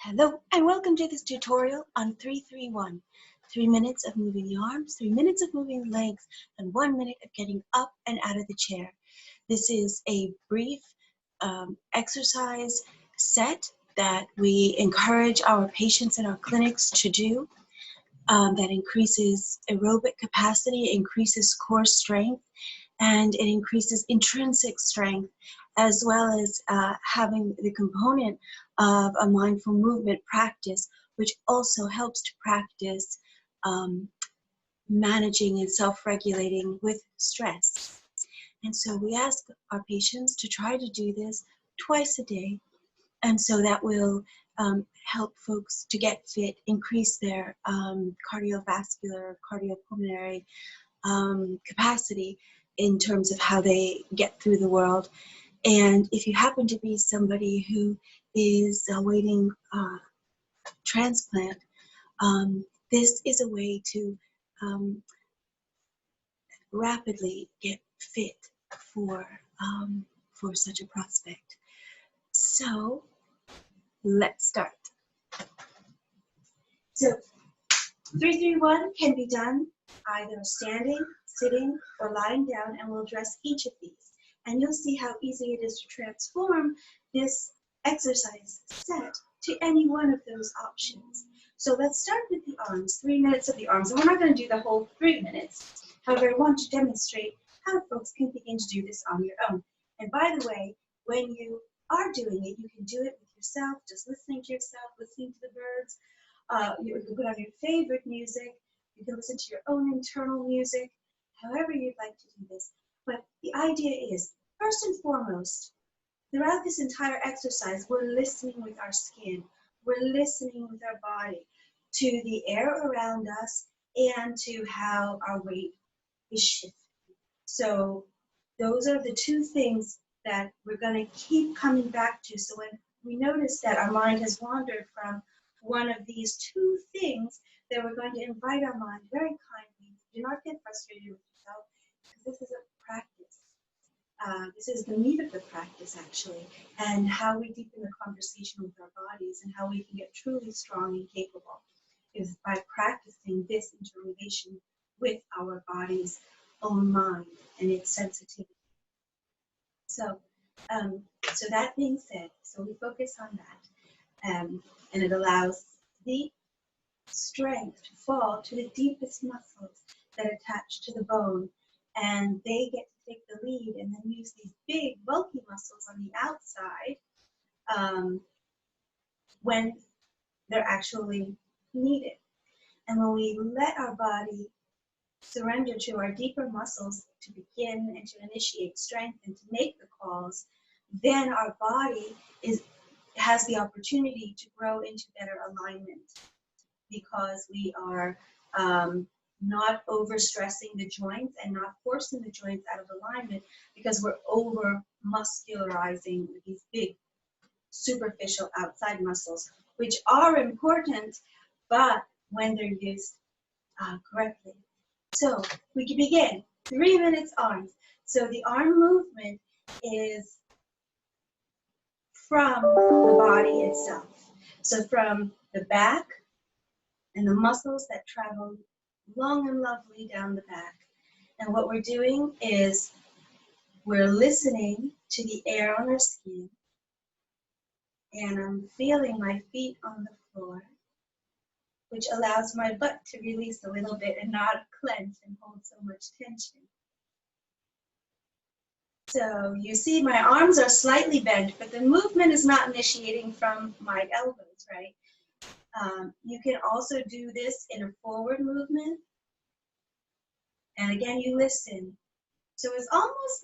Hello and welcome to this tutorial on 331. 3 minutes of moving the arms, 3 minutes of moving the legs, and 1 minute of getting up and out of the chair. This is a brief exercise set that we encourage our patients in our clinics to do that increases aerobic capacity, increases core strength, and it increases intrinsic strength, as well as having the component of a mindful movement practice, which also helps to practice managing and self-regulating with stress. And so we ask our patients to try to do this twice a day, and so that will help folks to get fit, increase their cardiovascular, cardiopulmonary capacity in terms of how they get through the world. And if you happen to be somebody who is awaiting transplant, this is a way to rapidly get fit for such a prospect. So let's start. So 331 can be done either standing, sitting, or lying down, and we'll address each of these. And you'll see how easy it is to transform this exercise set to any one of those options. So let's start with the arms, 3 minutes of the arms. And we're not going to do the whole 3 minutes. However, I want to demonstrate how folks can begin to do this on your own. And by the way, when you are doing it, you can do it with yourself, just listening to yourself, listening to the birds. You can put on your favorite music. You can listen to your own internal music, however you'd like to do this. But the idea is, first and foremost, throughout this entire exercise, we're listening with our skin. We're listening with our body to the air around us and to how our weight is shifting. So those are the two things that we're going to keep coming back to. So when we notice that our mind has wandered from one of these two things, then we're going to invite our mind very kindly. Do not get frustrated with yourself, because this is a practice. This is the meat of the practice, actually, and how we deepen the conversation with our bodies and how we can get truly strong and capable is by practicing this interrelation with our body's own mind and its sensitivity. So, so that being said, so we focus on that, and it allows deep strength to fall to the deepest muscles that attach to the bone, and they get to take the lead and then use these big bulky muscles on the outside when they're actually needed. And when we let our body surrender to our deeper muscles to begin and to initiate strength and to make the calls, then our body has the opportunity to grow into better alignment, because we are not overstressing the joints and not forcing the joints out of alignment, because we're over muscularizing these big superficial outside muscles, which are important, but when they're used correctly. So we can begin. 3 minutes arms. So the arm movement is from the body itself. So from the back and the muscles that travel long and lovely down the back. And what we're doing is we're listening to the air on our skin. And I'm feeling my feet on the floor, which allows my butt to release a little bit and not clench and hold so much tension. So you see my arms are slightly bent, but the movement is not initiating from my elbows, right? You can also do this in a forward movement. And again, you listen. So it's almost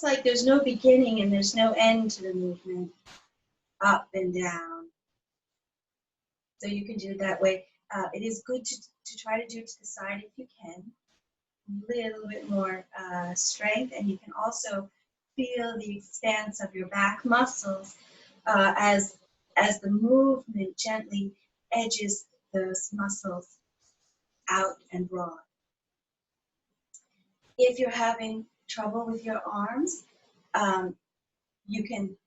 like there's no beginning and there's no end to the movement, up and down. So you can do it that way. It is good to try to do it to the side if you can. A little bit more strength, and you can also feel the expanse of your back muscles as the movement gently edges those muscles out and broad. If you're having trouble with your arms, you can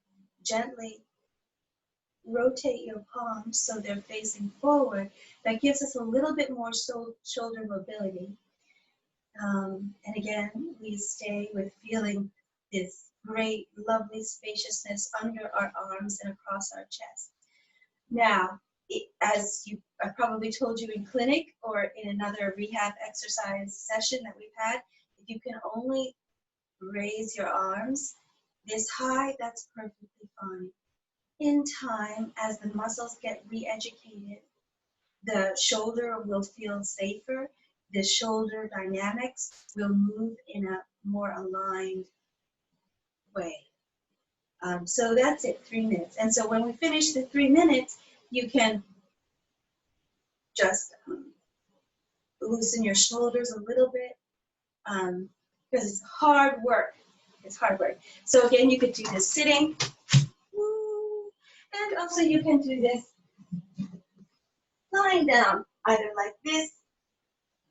gently rotate your palms so they're facing forward. That gives us a little bit more shoulder mobility. And again, we stay with feeling this great, lovely spaciousness under our arms and across our chest. Now, as I probably told you in clinic or in another rehab exercise session that we've had, if you can only raise your arms this high, that's perfectly fine. In time, as the muscles get re-educated, the shoulder will feel safer. The shoulder dynamics will move in a more aligned way. So that's it, 3 minutes. And so when we finish the 3 minutes, you can just loosen your shoulders a little bit because it's hard work. It's hard work. So again, you could do this sitting. And also you can do this lying down, either like this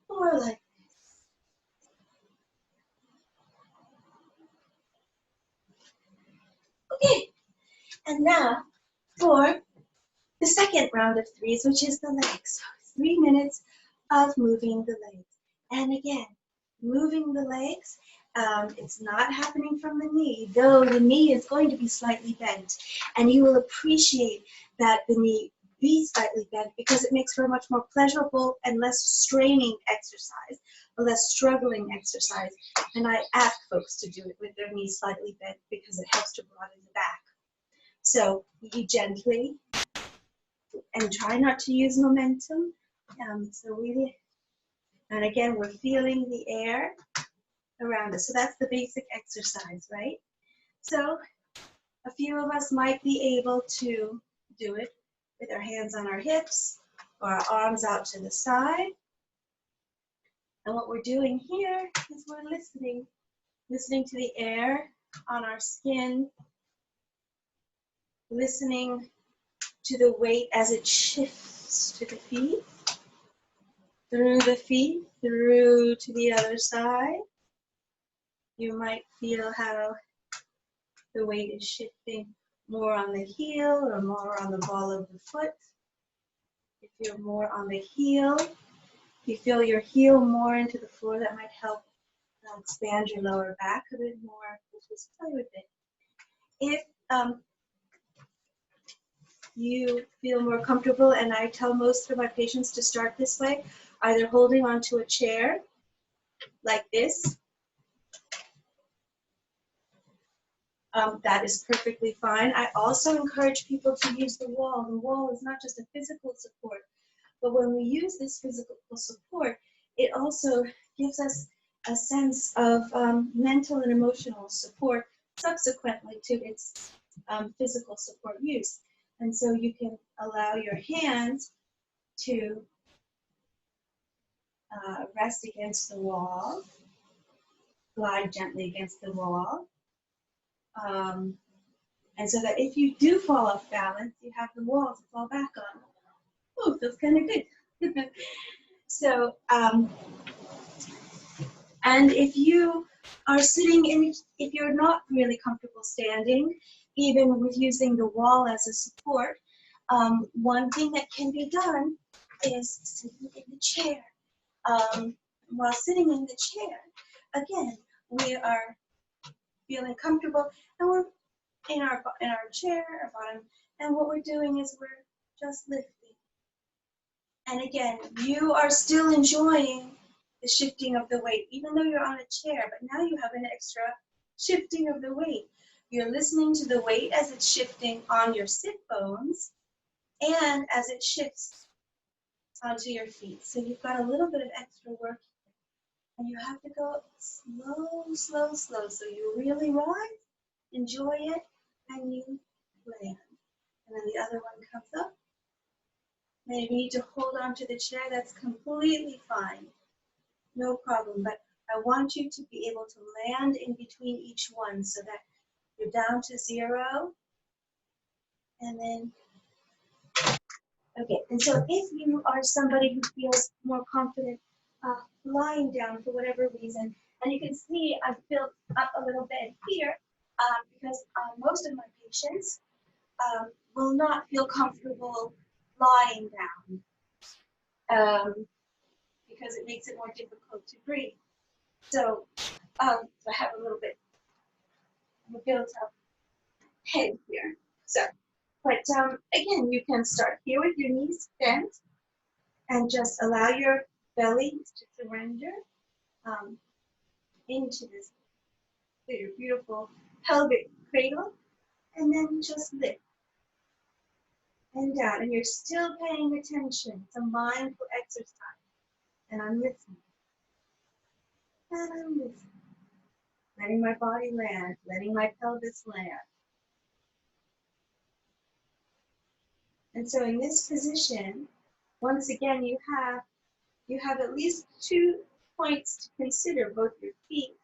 or like this. Okay, and now for the second round of threes, which is the legs. So 3 minutes of moving the legs. And again, moving the legs, it's not happening from the knee, though the knee is going to be slightly bent. And you will appreciate that the knee be slightly bent because it makes for a much more pleasurable and less straining exercise, a less struggling exercise. And I ask folks to do it with their knees slightly bent because it helps to broaden the back. So you gently, and try not to use momentum. So really, and again, we're feeling the air around us. So that's the basic exercise, right? So a few of us might be able to do it with our hands on our hips or our arms out to the side. And what we're doing here is we're listening to the air on our skin, listening to the weight as it shifts to the feet, through the feet, through to the other side. You might feel how the weight is shifting more on the heel or more on the ball of the foot. If you're more on the heel, if you feel your heel more into the floor, that might help expand your lower back a bit more. Just play with it. If you feel more comfortable, and I tell most of my patients to start this way, either holding onto a chair like this, that is perfectly fine. I also encourage people to use the wall. The wall is not just a physical support, but when we use this physical support, it also gives us a sense of mental and emotional support subsequently to its physical support use. And so you can allow your hands to rest against the wall, glide gently against the wall. And so that if you do fall off balance, you have the wall to fall back on. Oh, feels kind of good. So, and if you are sitting in, if you're not really comfortable standing, even with using the wall as a support, one thing that can be done is sitting in the chair. While sitting in the chair, again, we are feeling comfortable, and we're in our chair, our bottom, and what we're doing is we're just lifting. And again, you are still enjoying the shifting of the weight, even though you're on a chair, but now you have an extra shifting of the weight. You're listening to the weight as it's shifting on your sit bones and as it shifts onto your feet. So you've got a little bit of extra work, and you have to go slow, slow, slow. So you really rise, enjoy it, and you land. And then the other one comes up. And if you need to hold on to the chair, that's completely fine. No problem. But I want you to be able to land in between each one so that you're down to 0. And then, okay. And so if you are somebody who feels more confident lying down for whatever reason, and you can see I've built up a little bed here because most of my patients will not feel comfortable lying down because it makes it more difficult to breathe. So I have a little bit of a built up head here. So, but again, you can start here with your knees bent and just allow your belly to surrender into this beautiful pelvic cradle, and then just lift and down. And you're still paying attention. It's a mindful exercise. And I'm listening. And I'm listening. Letting my body land, letting my pelvis land. And so in this position, once again, you have at least 2 points to consider, both your feet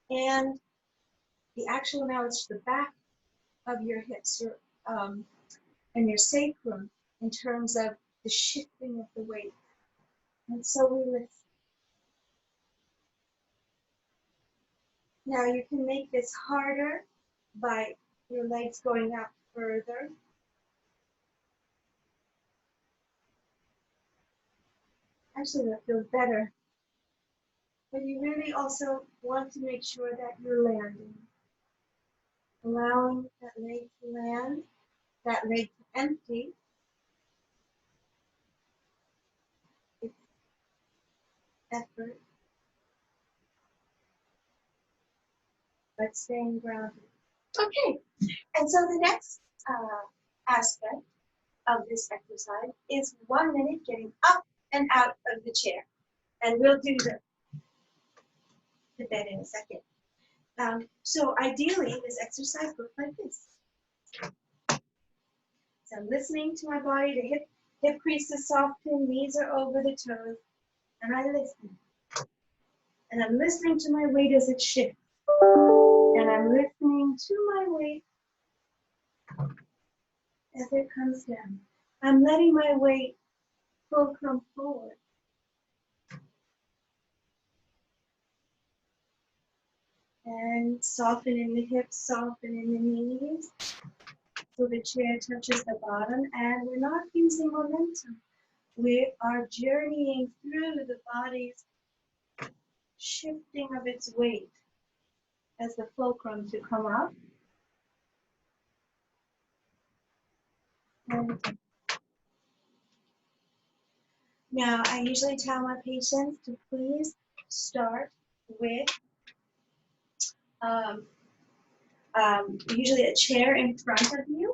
and the actual, now it's the back of your hips and your sacrum in terms of the shifting of the weight. And so we lift. Now you can make this harder by your legs going out further. Actually, that feels better. But you really also want to make sure that you're landing. Allowing that leg to land, that leg to empty. It's effort, but staying grounded. Okay, and so the next aspect of this exercise is 1 minute getting up and out of the chair. And we'll do the bed in a second. So ideally, this exercise looks like this. So I'm listening to my body, the hip creases soften, knees are over the toes, and I listen. And I'm listening to my weight as it shifts. And I'm listening to my weight as it comes down. I'm letting my weight full come forward. And soften in the hips, soften in the knees. So the chair touches the bottom, and we're not using momentum. We are journeying through the body's shifting of its weight as the fulcrum to come up. And now, I usually tell my patients to please start with usually a chair in front of you.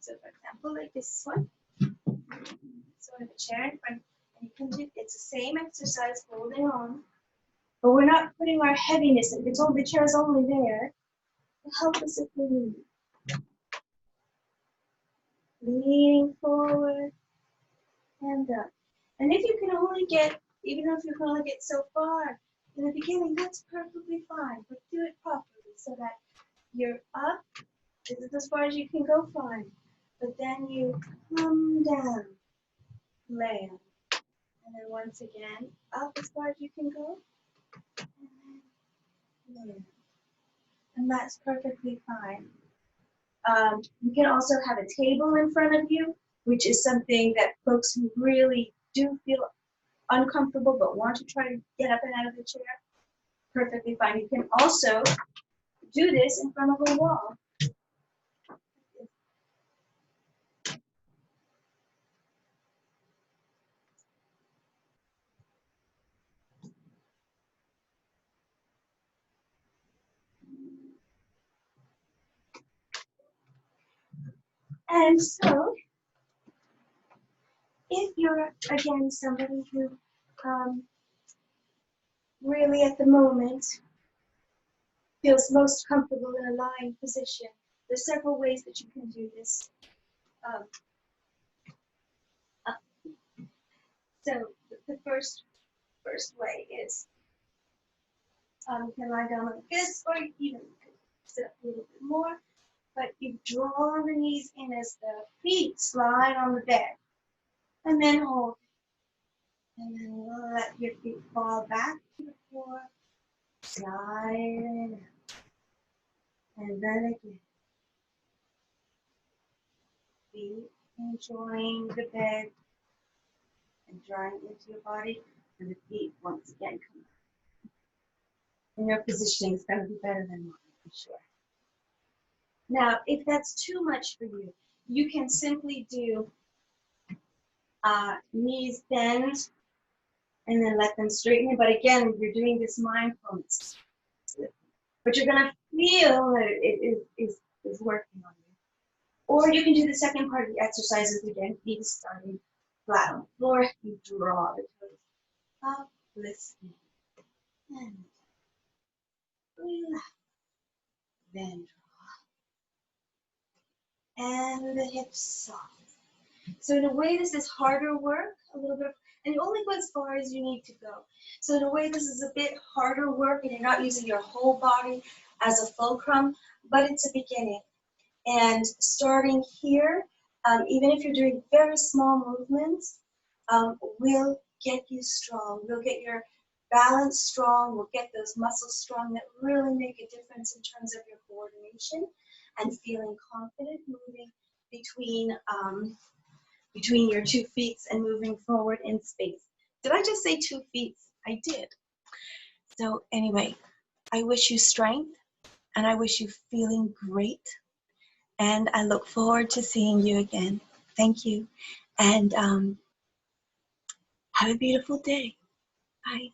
So for example, like this one. So I have a chair in front, and you can do, it's the same exercise, holding on, but we're not putting our heaviness in. The chair is only there to help us if we need. Leaning forward and up. And if you can only get, even if you can only get so far in the beginning, that's perfectly fine, but do it properly so that you're up. This is as far as you can go, fine. But then you come down, land. And then once again, up as far as you can go, and then land. And that's perfectly fine. You can also have a table in front of you, which is something that folks who really do feel uncomfortable but want to try to get up and out of the chair, perfectly fine. You can also do this in front of a wall. And so, if you're, again, somebody who really at the moment feels most comfortable in a lying position, there's several ways that you can do this. So the first way is you can lie down like this, or even you can sit up a little bit more, but you draw the knees in as the feet slide on the bed, and then hold. And then let your feet fall back to the floor, slide in and out. And then again. feet, enjoying the bed and drawing into your body, and the feet once again come up. And your positioning is going to be better than mine, for sure. Now, if that's too much for you, you can simply do knees bend and then let them straighten. But again, you're doing this mindfulness. But you're going to feel that it is working on you. Or you can do the second part of the exercises again, feet starting flat on the floor. You draw the toes up, listen, and relax. Then draw. And the hips soft. So in a way, this is harder work, a little bit, and you only go as far as you need to go. So in a way, this is a bit harder work, and you're not using your whole body as a fulcrum, but it's a beginning. And starting here, even if you're doing very small movements, will get you strong. We'll get your balance strong. We'll get those muscles strong that really make a difference in terms of your coordination and feeling confident moving between your 2 feet and moving forward in space. Did I just say 2 feet? I did. So anyway, I wish you strength and I wish you feeling great. And I look forward to seeing you again. Thank you. And have a beautiful day. Bye.